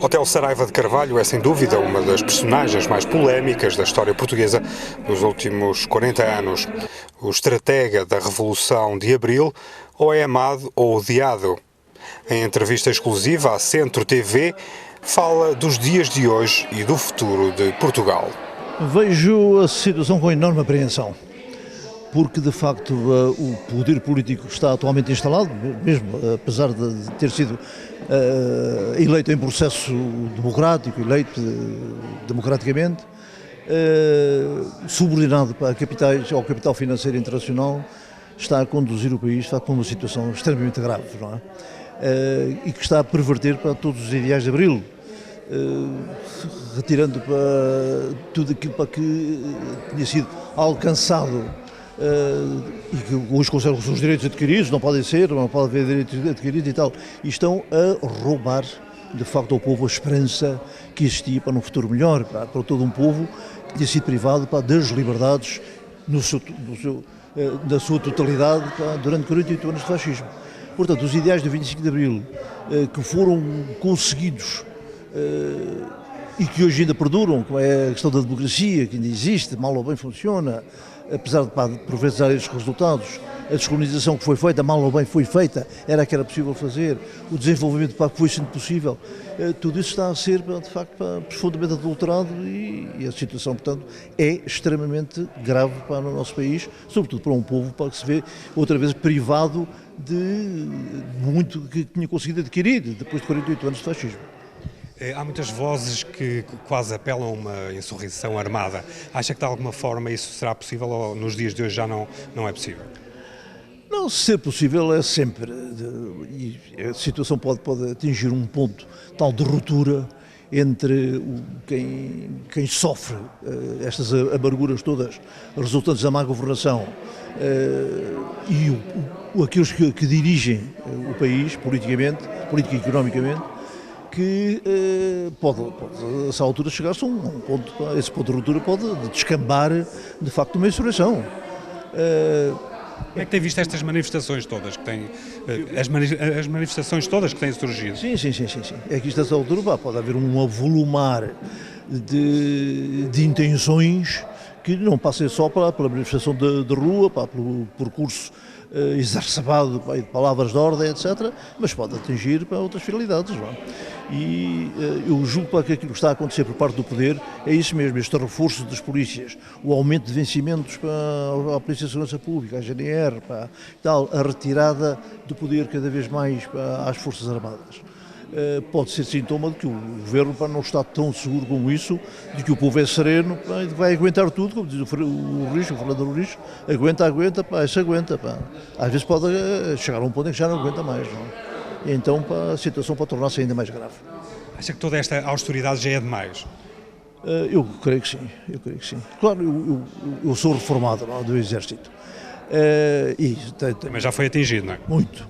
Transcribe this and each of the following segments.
Hotel Saraiva de Carvalho é, sem dúvida, uma das personagens mais polémicas da história portuguesa dos últimos 40 anos. O estratega da Revolução de Abril ou é amado ou odiado. Em entrevista exclusiva à Centro TV, fala dos dias de hoje e do futuro de Portugal. Vejo a situação com enorme apreensão, porque de facto o poder político está atualmente instalado, mesmo apesar de ter sido eleito em processo democrático, eleito democraticamente, subordinado para capitais, ao capital financeiro internacional, está a conduzir o país para uma situação extremamente grave, não é? E que está a perverter para todos os ideais de Abril, retirando para tudo aquilo para que tinha sido alcançado e que hoje conservam os seus direitos adquiridos, não podem ser, não pode haver direitos adquiridos e tal, e estão a roubar de facto ao povo a esperança que existia para um futuro melhor, para todo um povo que tinha sido privado das liberdades na sua totalidade durante 48 anos de fascismo. Portanto, os ideais do 25 de Abril que foram conseguidos e que hoje ainda perduram, como é a questão da democracia, que ainda existe, mal ou bem funciona, apesar de por vezes dar estes resultados, a descolonização que foi feita, mal ou bem foi feita, era que era possível fazer, o desenvolvimento que foi sendo possível, tudo isso está a ser, de facto, profundamente adulterado e a situação, portanto, é extremamente grave para o nosso país, sobretudo para um povo que se vê outra vez privado de muito que tinha conseguido adquirir depois de 48 anos de fascismo. Há muitas vozes que quase apelam a uma insurreição armada. Acha que de alguma forma isso será possível ou nos dias de hoje já não é possível? Não, ser possível é sempre. E a situação pode atingir um ponto tal de ruptura entre quem sofre estas amarguras todas resultantes da má governação e aqueles que dirigem o país politicamente, político e economicamente, que pode a essa altura chegar-se a um ponto, esse ponto de ruptura pode descambar de facto uma insurreição. Como é que tem visto estas manifestações todas que têm, as manifestações todas que têm surgido? Sim. É que isto a essa altura pode haver um avolumar de intenções que não passem só pela manifestação de rua, pelo percurso exacerbado de palavras de ordem, etc., mas pode atingir para outras finalidades. Não é? E eu julgo que aquilo que está a acontecer por parte do poder é isso mesmo, este reforço das polícias, o aumento de vencimentos para a Polícia de Segurança Pública, a GNR, a retirada do poder cada vez mais às Forças Armadas. Pode ser sintoma de que o governo não está tão seguro como isso, de que o povo é sereno, vai aguentar tudo, como diz o Fernando Richo, aguenta, isso aguenta. Às vezes pode chegar a um ponto em que já não aguenta mais. Não é? E então a situação pode tornar-se ainda mais grave. Acha que toda esta austeridade já é demais? Eu creio que sim. Claro, eu sou reformado do Exército. Mas já foi atingido, não é? Muito.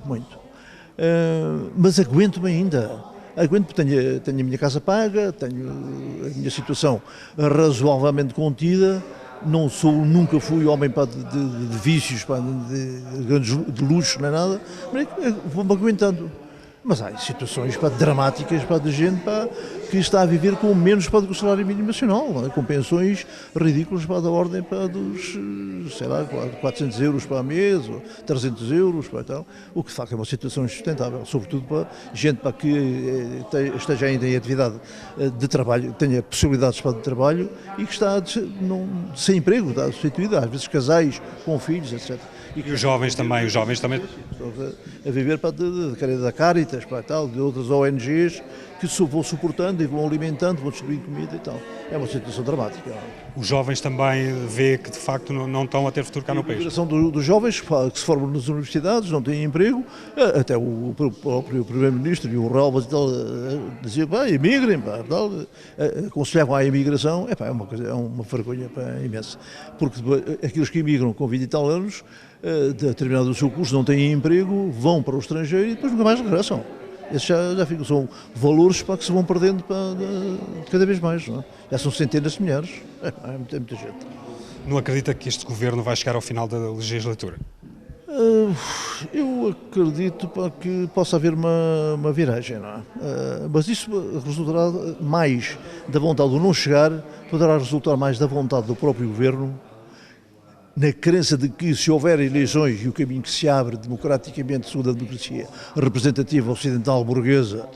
Mas aguento-me ainda. Aguento porque tenho a minha casa paga, tenho a minha situação razoavelmente contida, nunca fui homem de vícios, de luxo, nem nada, mas vou-me aguentando. Mas há situações dramáticas de gente que está a viver com menos do que o salário mínimo nacional, com pensões ridículas da ordem dos, 400 euros para mês, ou 300 euros, tal, o que de facto é uma situação insustentável, sobretudo para gente que esteja ainda em atividade de trabalho, tenha possibilidades de trabalho e que está sem emprego, está substituída, às vezes casais com filhos, etc. E os jovens também. Estão a viver da Caritas, de outras ONGs que vão suportando e vão alimentando, vão distribuindo comida e tal. É uma situação dramática. Os jovens também vê que de facto não estão a ter futuro cá no país. A migração dos jovens que se formam nas universidades, não têm emprego, até o próprio Primeiro-Ministro e o Relvas diziam, emigrem, aconselhavam a imigração, é uma vergonha imensa, porque aqueles que imigram com 20 e tal anos, terminado o seu curso, não têm emprego, vão para o estrangeiro e depois nunca mais regressam. Esses já ficam, são valores que se vão perdendo cada vez mais. Não é? Já são centenas de milhares, é muita gente. Não acredita que este governo vai chegar ao final da legislatura? Eu acredito que possa haver uma viragem, não é? Mas isso resultará mais da vontade do não chegar, poderá resultar mais da vontade do próprio governo, na crença de que se houver eleições e o caminho que se abre democraticamente segundo a democracia representativa ocidental burguesa,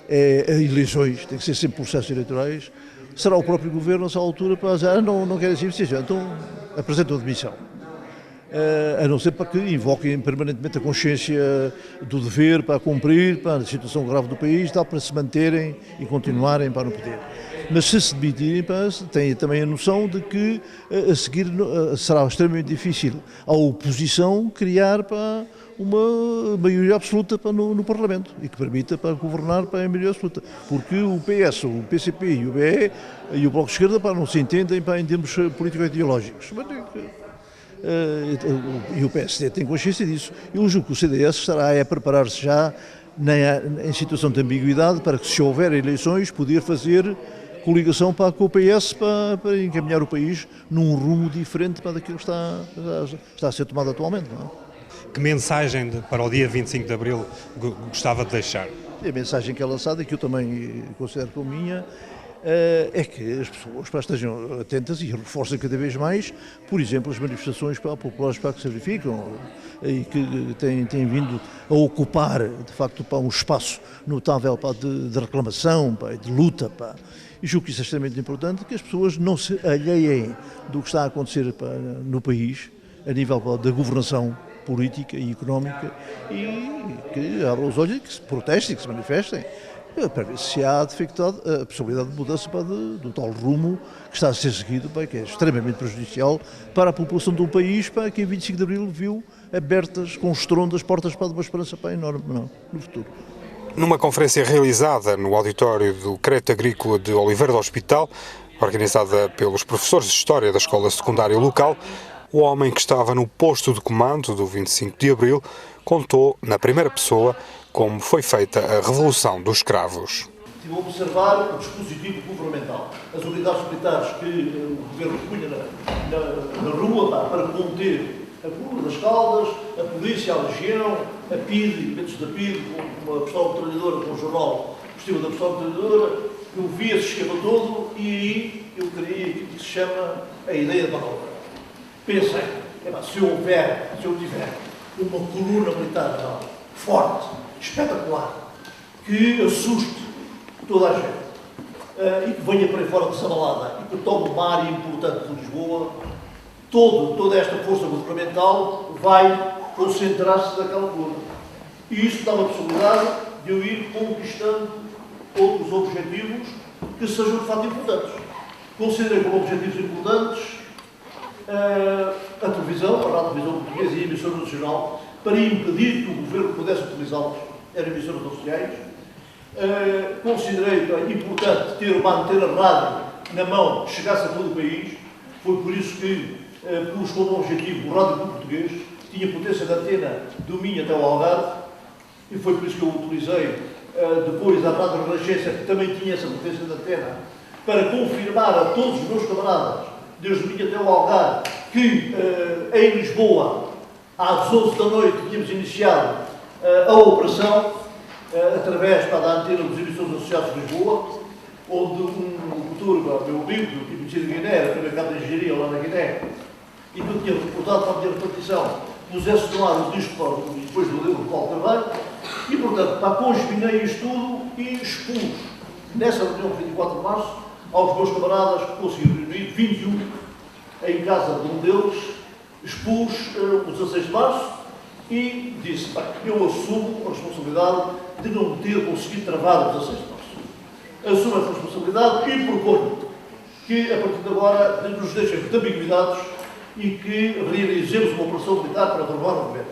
eleições, tem que ser sempre processos eleitorais, será o próprio governo nessa altura para dizer não querem essa investigação, então apresentam a demissão. A não ser para que invoquem permanentemente a consciência do dever para cumprir, para a situação grave do país, para se manterem e continuarem para no poder. Mas se demitirem, têm também a noção de que a seguir será extremamente difícil à oposição criar uma maioria absoluta no Parlamento e que permita governar a maioria absoluta. Porque o PS, o PCP e o BE e o Bloco de Esquerda não se entendem em termos político-ideológicos. E o PSD tem consciência disso. Eu julgo que o CDS estará a preparar-se já em situação de ambiguidade para que, se houver eleições, poder fazer coligação com o PS para encaminhar o país num rumo diferente daquilo que está a ser tomado atualmente. Não é? Que mensagem para o dia 25 de Abril gostava de deixar? A mensagem que é lançada, que eu também considero como minha, é que as pessoas estejam atentas e reforcem cada vez mais, por exemplo, as manifestações populares que se verificam e que têm vindo a ocupar, de facto, um espaço notável de reclamação, de luta. E julgo que isso é extremamente importante, que as pessoas não se alheiem do que está a acontecer no país, a nível da governação política e económica, e que abram os olhos e que se protestem, que se manifestem, para ver se há de facto a possibilidade de mudança do tal rumo que está a ser seguido, que é extremamente prejudicial para a população do país, que em 25 de Abril viu abertas com estrondo as portas para uma esperança enorme no futuro. Numa conferência realizada no auditório do Crédito Agrícola de Oliveira do Hospital, organizada pelos professores de História da Escola Secundária Local, o homem que estava no posto de comando do 25 de Abril contou, na primeira pessoa, como foi feita a Revolução dos Escravos. Estive a observar o dispositivo governamental, as unidades militares que o governo punha na rua para conter a Cruz das Caldas, a polícia, a legião, a PIDE, elementos da PIDE, com uma pistola metralhadora, com um jornal por cima da pistola metralhadora. Eu vi esse esquema todo e aí eu queria que se chama a ideia da obra. Pensei, se eu tiver uma coluna militar forte, espetacular, que assuste toda a gente e que venha para aí fora de Sabalada e que tome uma área importante de Lisboa, toda esta força governamental vai concentrar-se naquela coluna. E isso dá-me a possibilidade de eu ir conquistando outros objetivos que sejam de fato importantes. Considerei como objetivos importantes a televisão, a rádio-televisão portuguesa e a emissora nacional, para impedir que o governo pudesse utilizá-los, eram emissoras oficiais. Considerei importante ter uma antena rádio na mão que chegasse a todo o país. Foi por isso que pus como objetivo o Rádio Clube Português, que tinha potência de antena do Minho até o Algarve, e foi por isso que eu utilizei depois a Rádio Renascença, que também tinha essa potência de antena, para confirmar a todos os meus camaradas, desde o Minho até o Algarve, que em Lisboa, às 11 da noite, tínhamos iniciado a operação, através da antena dos emissores associados de Lisboa, onde um doutor, meu amigo, que tinha conhecido a Guiné, era primeiro cabo de engenharia lá na Guiné, e que eu tinha reportado para a minha repartição, pusesse no ar o disco depois do livro de Paulo Carvalho, e portanto, conjuguei isto tudo e expus, nessa reunião de 24 de março, aos meus camaradas que consegui reunir, 21, em casa de um deles, expus o 16 de março e disse, eu assumo a responsabilidade de não ter conseguido travar o 16 de março. Assumo a responsabilidade e proponho que, a partir de agora, nos deixemos de ambiguidades e que realizemos uma operação militar para derrubar o governo.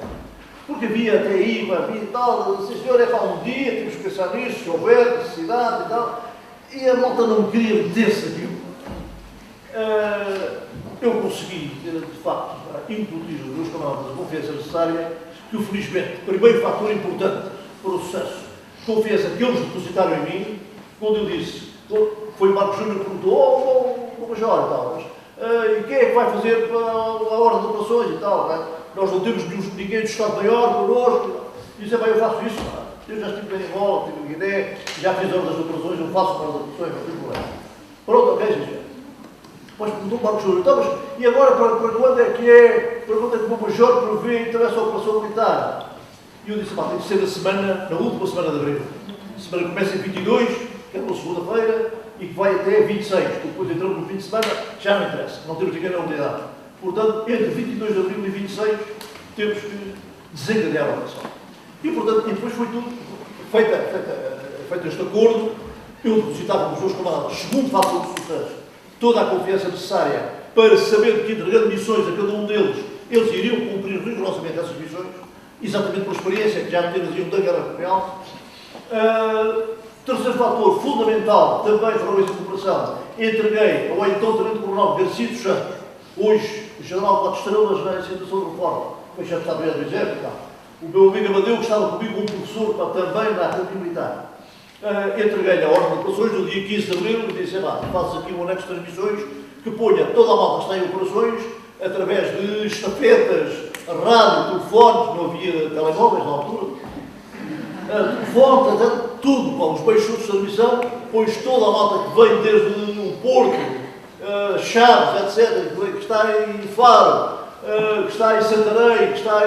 Porque havia até aí, havia e tal, se senhor é para um dia, temos que pensar nisso, se houver necessidade e tal, e a malta não queria meter-se aquilo. Eu consegui, de facto, incutir os meus camaradas a confiança necessária, que felizmente, primeiro fator importante para o sucesso, confiança que eles depositaram em mim, quando eu disse, foi Marcos Júnior que perguntou, Major e tal, e quem é que vai fazer a ordem de operações e tal, nós não temos ninguém do Estado-Maior connosco. E disse, eu faço isso, eu já estive em Angola, estive em Guiné, já fiz horas das operações, eu faço horas das operações, não tem problema. Pronto, ok, sim, senhor. Depois perguntou para o Marcos Júlio, então, mas e agora para quando é que é? Para quando é que o Major prevê então essa operação militar? E eu disse, tem que ser na última semana de abril. A semana começa em 22, que é uma segunda-feira, e que vai até 26, porque depois entramos no fim de semana, já não interessa, não temos ninguém na unidade. Portanto, entre 22 de abril e 26, temos que desencadear a operação. E, portanto, depois foi tudo feito este acordo, eu depositava com os meus camaradas, segundo fator de sucesso, toda a confiança necessária para saber que, entregando missões a cada um deles, eles iriam cumprir rigorosamente essas missões, exatamente por experiência que já traziam da Guerra Colonial. Terceiro fator fundamental, também para o êxito da operação, entreguei ao então Tenente-Coronel Garcia dos Santos, hoje o General de 4 Estrelas na situação de reforma, foi chefe de Estado-Maior do Exército e tal. O meu amigo Amadeu, que estava comigo como professor, também na Academia Militar. Entreguei-lhe a ordem de operações no dia 15 de abril e disse, faço aqui um anexo de transmissões que ponha toda a malta que está em operações, através de estafetas, rádio, telefones, não havia telemóveis na altura, telefones, tudo, os meios de transmissão, pois toda a malta que vem desde o Porto, Chaves, etc., que está em Faro, que está em Santarém, que está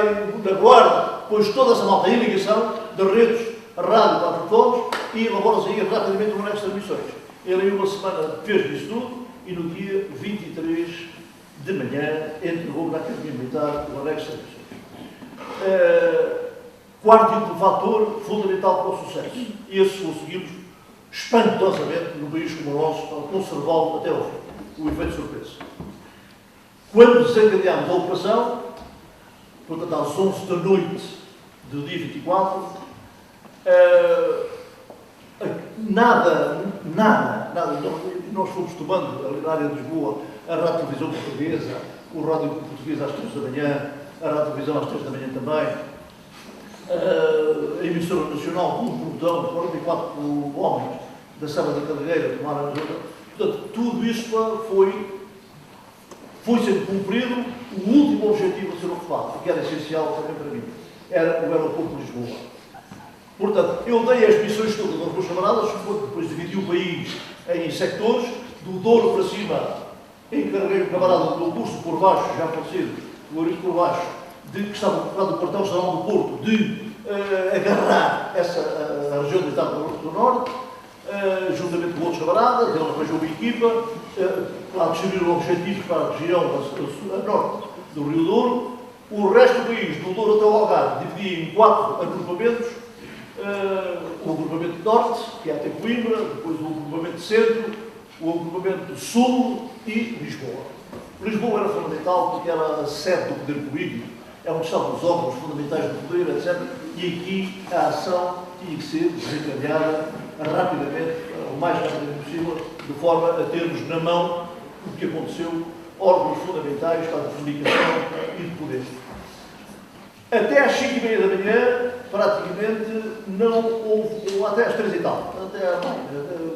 na Guarda, pois toda essa malta em ligação das redes, rádio para telefones e elabora-se aí rapidamente um anexo de transmissões. Ele em uma semana fez isso tudo e no dia 23 de manhã entregou na Academia Militar o anexo de transmissões. Quarto e último fator fundamental para o sucesso. E esse conseguimos espantosamente no país como o nosso, conservá-lo até ao fim. O efeito surpresa. Quando desencadeámos a operação, portanto às 11 da noite do dia 24, nada, nós fomos tomando ali na área de Lisboa a rádio televisão portuguesa, o rádio português às 3 da manhã, a rádio televisão às 3 da manhã também, a emissora nacional, um pelotão de 44 homens da Serra da Cadeira, tomaram a ajuda. Portanto, tudo isto foi sendo cumprido, o último objetivo a ser ocupado, que era essencial também para mim, era o aeroporto de Lisboa. Portanto, eu dei as missões todas aos meus camaradas, depois dividi o país em sectores, do Douro para cima, encarreguei o camarada do curso por baixo, já falecido, o Eurico por baixo, que estava ocupado do quartel-general do Porto, de agarrar a região militar do Norte, juntamente com outros camaradas, ele arranjou uma equipa, para distribuir objetivos para a região a norte do Rio Douro. O resto do país, do Douro até o Algarve, dividia em 4 agrupamentos. O agrupamento norte, que é até Coimbra, depois o agrupamento centro, o agrupamento sul e Lisboa. Lisboa era fundamental porque era a sede do poder político, é onde estavam os órgãos fundamentais do poder, etc. E aqui a ação tinha que ser desencadeada rapidamente, o mais rapidamente possível, de forma a termos na mão o que aconteceu, órgãos fundamentais, tanto de comunicação e de poder. Até às 5h30 da manhã, praticamente, não houve, até às 3 e tal, até às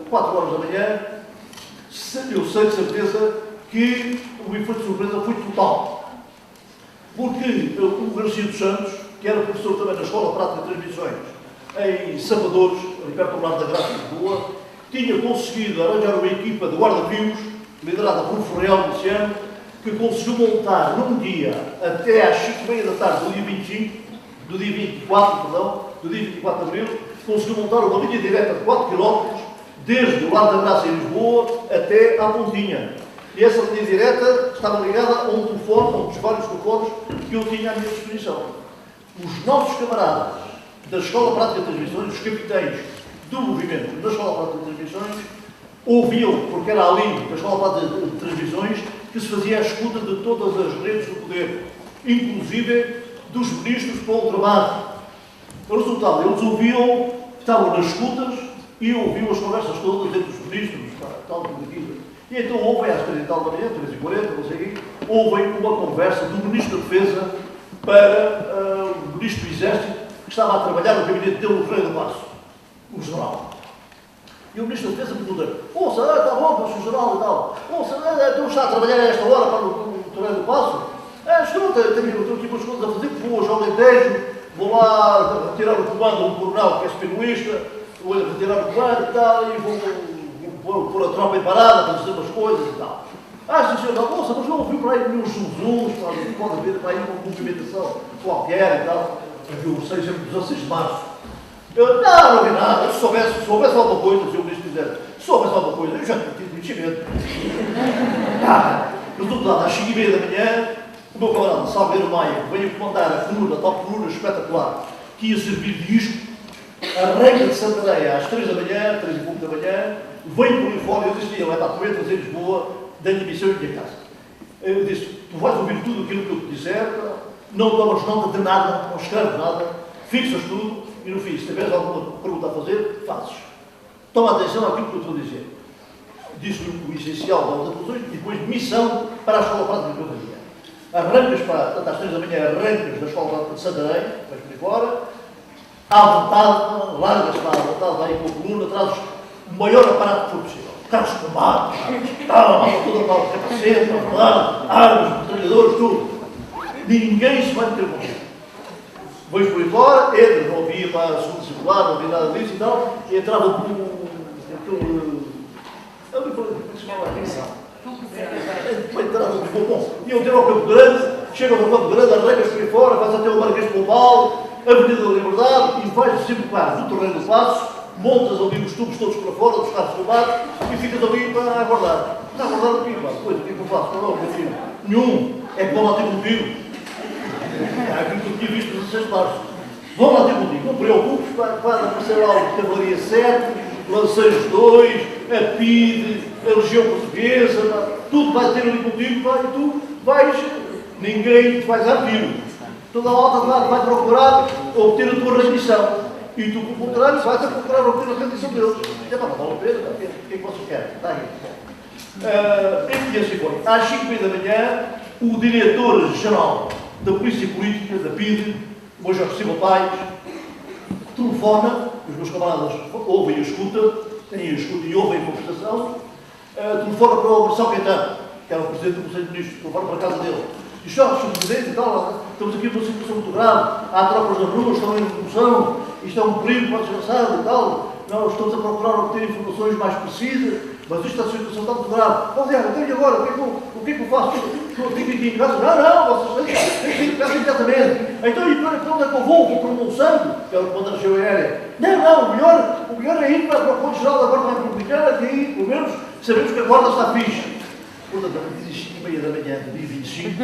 4 horas da manhã, eu sei de certeza que o efeito de surpresa foi total. Porque o Garcia dos Santos, que era professor também na Escola Prática de Transmissões, em Salvadores, ali perto do Lar da Graça de Lisboa, tinha conseguido arranjar uma equipa de guarda-rios, liderada por Ferreal Luciano, que conseguiu montar num dia, até às 5h30 da tarde do dia 25, do dia 24 de abril, conseguiu montar uma linha direta de 4 km, desde o Lar da Graça em Lisboa até à Pontinha. E essa linha direta estava ligada a um telefone, a um dos vários telefones que eu tinha à minha disposição. Os nossos camaradas da Escola Prática de Transmissões, os capitães do movimento da Escola Prática de Transmissões, ouviam, porque era ali, da Escola Prática de Transmissões, que se fazia a escuta de todas as redes do poder, inclusive dos ministros para o trabalho. O resultado, eles ouviam, estavam nas escutas e ouviam as conversas todas entre os ministros, tal, tudo aquilo. E então ouvem às 3 e tal da manhã, 3h40, não sei o quê, ouvem uma conversa do Ministro da Defesa para o Ministro do Exército, que estava a trabalhar no gabinete dele, o Freire do Passo, o general. E o Ministro da Defesa pergunta: ouça, está bom, para o general e tal, ouça, então está a trabalhar a esta hora para o Freire do Passo? Escuta, tenho aqui umas coisas a fazer, vou ao Alentejo, vou lá retirar o comando de um coronel que é espinoísta, vou retirar o comando e tal, e vou pôr a tropa em parada para fazer umas coisas e tal. Sim, senhor, moça, mas não ouviu para aí nenhum zunzuns, pode haver para aí uma movimentação qualquer e tal. Havia o 16 de março. Não vi nada. Se soubesse alguma coisa, se o ministro quiser, se soubesse alguma coisa, eu já tinha conhecimento. Resultado lá às 5h30 da manhã, o meu camarada Salgueiro Maia veio comandar a coluna, a tal coluna espetacular, que ia servir de isco, arranca de Santareia às 3 da manhã, 3 e pouco da manhã, veio por ali fora, eu disse, ele vai para a Coeta, em Lisboa, da-lhe a missão e a minha casa. Eu disse, tu vais ouvir tudo aquilo que eu te disser, não tomas nota de nada, não escreves nada, fixas tudo, e no fim, se tiveres alguma pergunta a fazer, fazes. Toma atenção àquilo que eu estou a dizer. Diz-lhe o essencial das atribuições e depois missão para a Escola Prática de Infantaria. Arrancas para, às 3 da manhã, arrancas da Escola Prática de Santarém, vais por aí fora, à vontade, largas para à vontade, vai com a coluna, trazes o maior aparato que for possível. Carros de combate, toda a capacete, armas, metralhadores, tudo. Ninguém se vai meter com isso. Vais por aí fora, entra, não havia para a segunda circular, não havia nada disso e tal, e entrava ali como é que se chama aqui? Bom, iam ter ao Campo Grande, chegam ao Campo Grande, arrancas por aí fora, vais até o Marquês de Pombal, Avenida da Liberdade, e vais desembocar do Terreiro do Paço, montas ali os tubos todos para fora, dos carros de combate, e ficas ali para aguardar. Está a aguardar o quê, pá? Depois, o que é que eu faço? Qual é o objetivo? Nenhum. É que vão lá ter contigo. É aquilo que eu tinha visto no 16 de março. Vão lá ter contigo. Não preocupes, vai aparecer lá o Cavalaria 7, Lanceiros 2, a PIDE, a Legião Portuguesa, tudo vai ter ali contigo, e tu vais, ninguém te vai dar tiro. Toda a alta vai procurar obter a tua rendição. E tu, por contrário, vais a procurar obter a rendição deles. É para não vale a pena, o que é que vocês querem? Está aqui. Este dia se foi. Às 5h30 da manhã, o diretor-geral da Polícia Política, da PIDE, o Major Silva Paes, telefona, os meus camaradas ouvem a escuta, têm a escuta e ouvem a conversação, telefona para o Marcelo Caetano, que era o Presidente do Conselho de Ministros, telefona para a casa dele. Diz, Sr. Presidente e tal, estamos aqui numa situação muito grave, há tropas na rua, estão em revolução, isto é um perigo para o desgraçado e tal, nós estamos a procurar obter informações mais precisas, mas isto é uma situação tão muito grave. Então e agora? O que é que eu faço? Fico aqui em casa? Não, vocês têm que ir para casa imediatamente. Então, e para onde é que eu vou? Vou para o Monsanto, que é o comandante da Região Aérea. Não, o melhor é ir para o Conto-Geral da Guarda Republicana, que aí, pelo menos, sabemos que a Guarda está fixe. Portanto, às 5h30 da manhã de dia 25,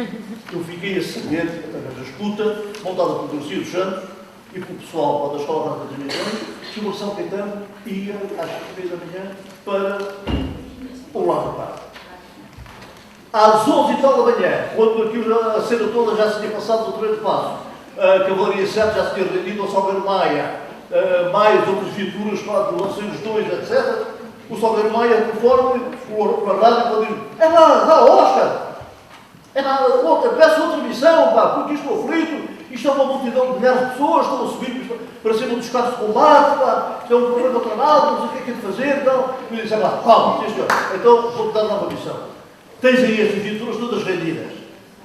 eu fiquei a saber, através da escuta, montada pelo Garcia dos Santos e pelo pessoal da Escola Prática das Missões, que o Marcelo Caetano ia às 5h30 da manhã para o Largo Parque. Às 11 e tal da manhã, quando aquilo, a cena toda já se tinha passado no Terreiro do Paço, a Cavalaria 7 já se tinha rendido ao Salgueiro Maia, mais outras viaturas para o Lanceiros 2, etc., o Salgueiro Maia, conforme o rádio, pode dizer: Oscar, peço outra missão, pá, porque estou aflito, isto é uma multidão de milhares de pessoas, estão a subir para cima dos carros de combate, pá, isto é um problema tramado, não sei o que é que é de fazer, então. E ele disse: calma, sim senhor, então vou-te dar uma missão. Tens aí estas viaturas todas rendidas,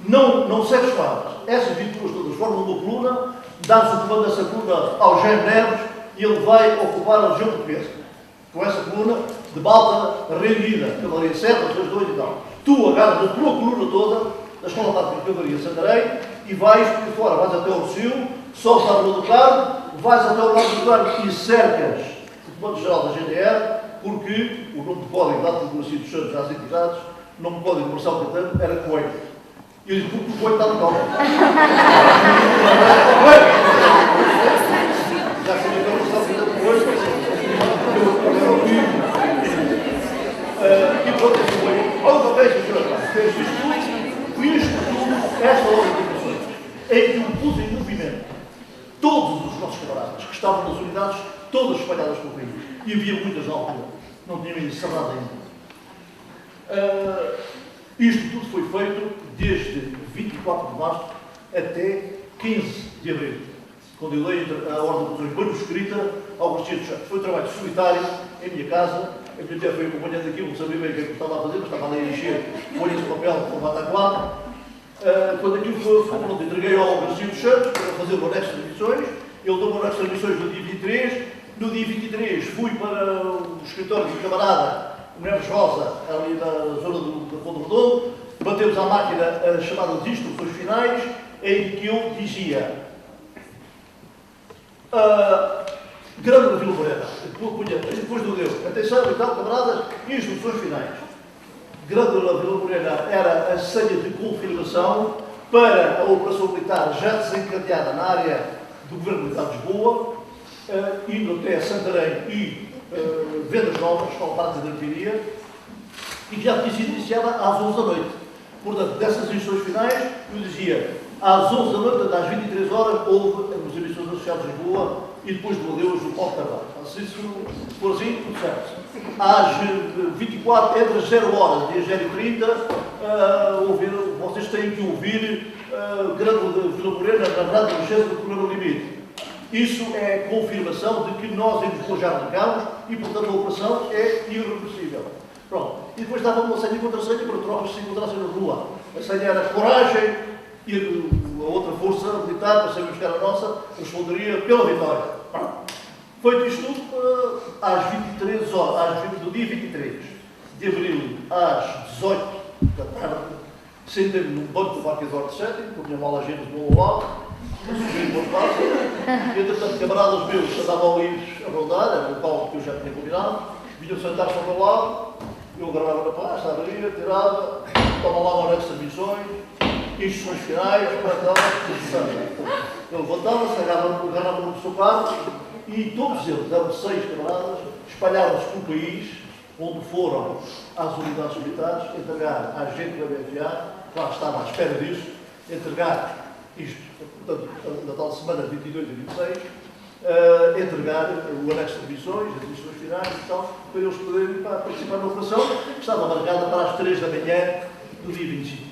não segues quadras, essas viaturas todas formam uma coluna, dá-se o comando dessa coluna ao Jaime Neves e ele vai ocupar a região portuguesa. Com essa coluna de balta rendida, Cavalaria 7, 2 e tal. Tu agarras a tua coluna toda, da Escola Tática de Cavalaria de Santarém, e vais por fora, vais até ao Rossio, sobes à Rua do Carmo, vais até ao lado do Carmo e cercas o Comando-Geral da GDR, porque o nome de código dado pelo Garcia dos Santos às entidades, o nome de código de Marcelo Caetano era Coelho. E eu disse: porque o Coelho está no colo. Já sabia que o Marcelo Caetano Coelho. E pronto, olha o que fez isto tudo, esta ordem de operações, em que eu pus em movimento todos os nossos camaradas que estavam nas unidades, todas espalhadas pelo país, e havia muitas na altura, não tínhamos encerrado ainda. Isto tudo foi feito desde 24 de março até 15 de abril, quando eu dei a ordem de operações manuscrita ao Garcia dos Santos. Foi um trabalho solitário em minha casa. A minha mulher foi acompanhando aquilo, não sabia bem o que eu estava a fazer, mas estava ali a encher folhas de papel com formato A4. Quando aquilo foi pronto, entreguei ao Brasil dos Santos para fazer o anexo de missões. Ele deu o anexo de missões no dia 23. No dia 23 fui para o escritório do camarada, o Neves Rosa, ali na zona do Fundo Redondo. Batemos à máquina as chamadas instruções finais, em que eu dizia Grande Vila Moreira, depois do Deus, atenção e tal, camaradas, instruções finais. Grande Vila Moreira era a senha de confirmação para a operação militar já desencadeada na área do Governo Militar de Lisboa, indo até Santarém e Vendas Novas, com parte da artilharia, e já tinha sido iniciada às 11 da noite. Portanto, dessas instruções finais, eu dizia, às 11 da noite, às 23 horas, houve as emissões associadas de Lisboa e depois do adeus do Paulo Carvalho. Se isso for assim, tudo certo. Às 24, entre as 0 horas e as 0h30, vocês têm que ouvir Grande Vila Moreira na Rádio Licença do Primeiro Limite. Isso é confirmação de que nós em já arrancamos e, portanto, a operação é irreversível. Pronto. E depois dava uma senha e contra-senha para tropas que se encontrassem na rua. A senha era coragem e a outra força militar, para saber buscar a nossa, responderia pela vitória. Feito isto tudo, às 23 horas, do dia 23 de abril, às 18 da tarde, sentei-me num banco do Marquesor de Sétimo, com a minha mala agenda do meu lado, subi no passo, e entretanto, camaradas meus andavam ali a rondar, era o local que eu já tinha combinado, vinham sentar-se ao meu lado, eu gravava na pasta, abria, tirava, toma lá uma anexo de missões, instruções finais, ele levantava-se, agarrava no seu carro, e todos eles, eram 6 camaradas, espalharam-se pelo país, onde foram às unidades militares entregar à gente da BFA, que lá estava à espera disso, entregar isto, portanto, na tal semana 22 e 26, entregar o anexo de missões, as missões finais e tal, para eles poderem participar na operação, que estava marcada para as 3 da manhã do dia 25.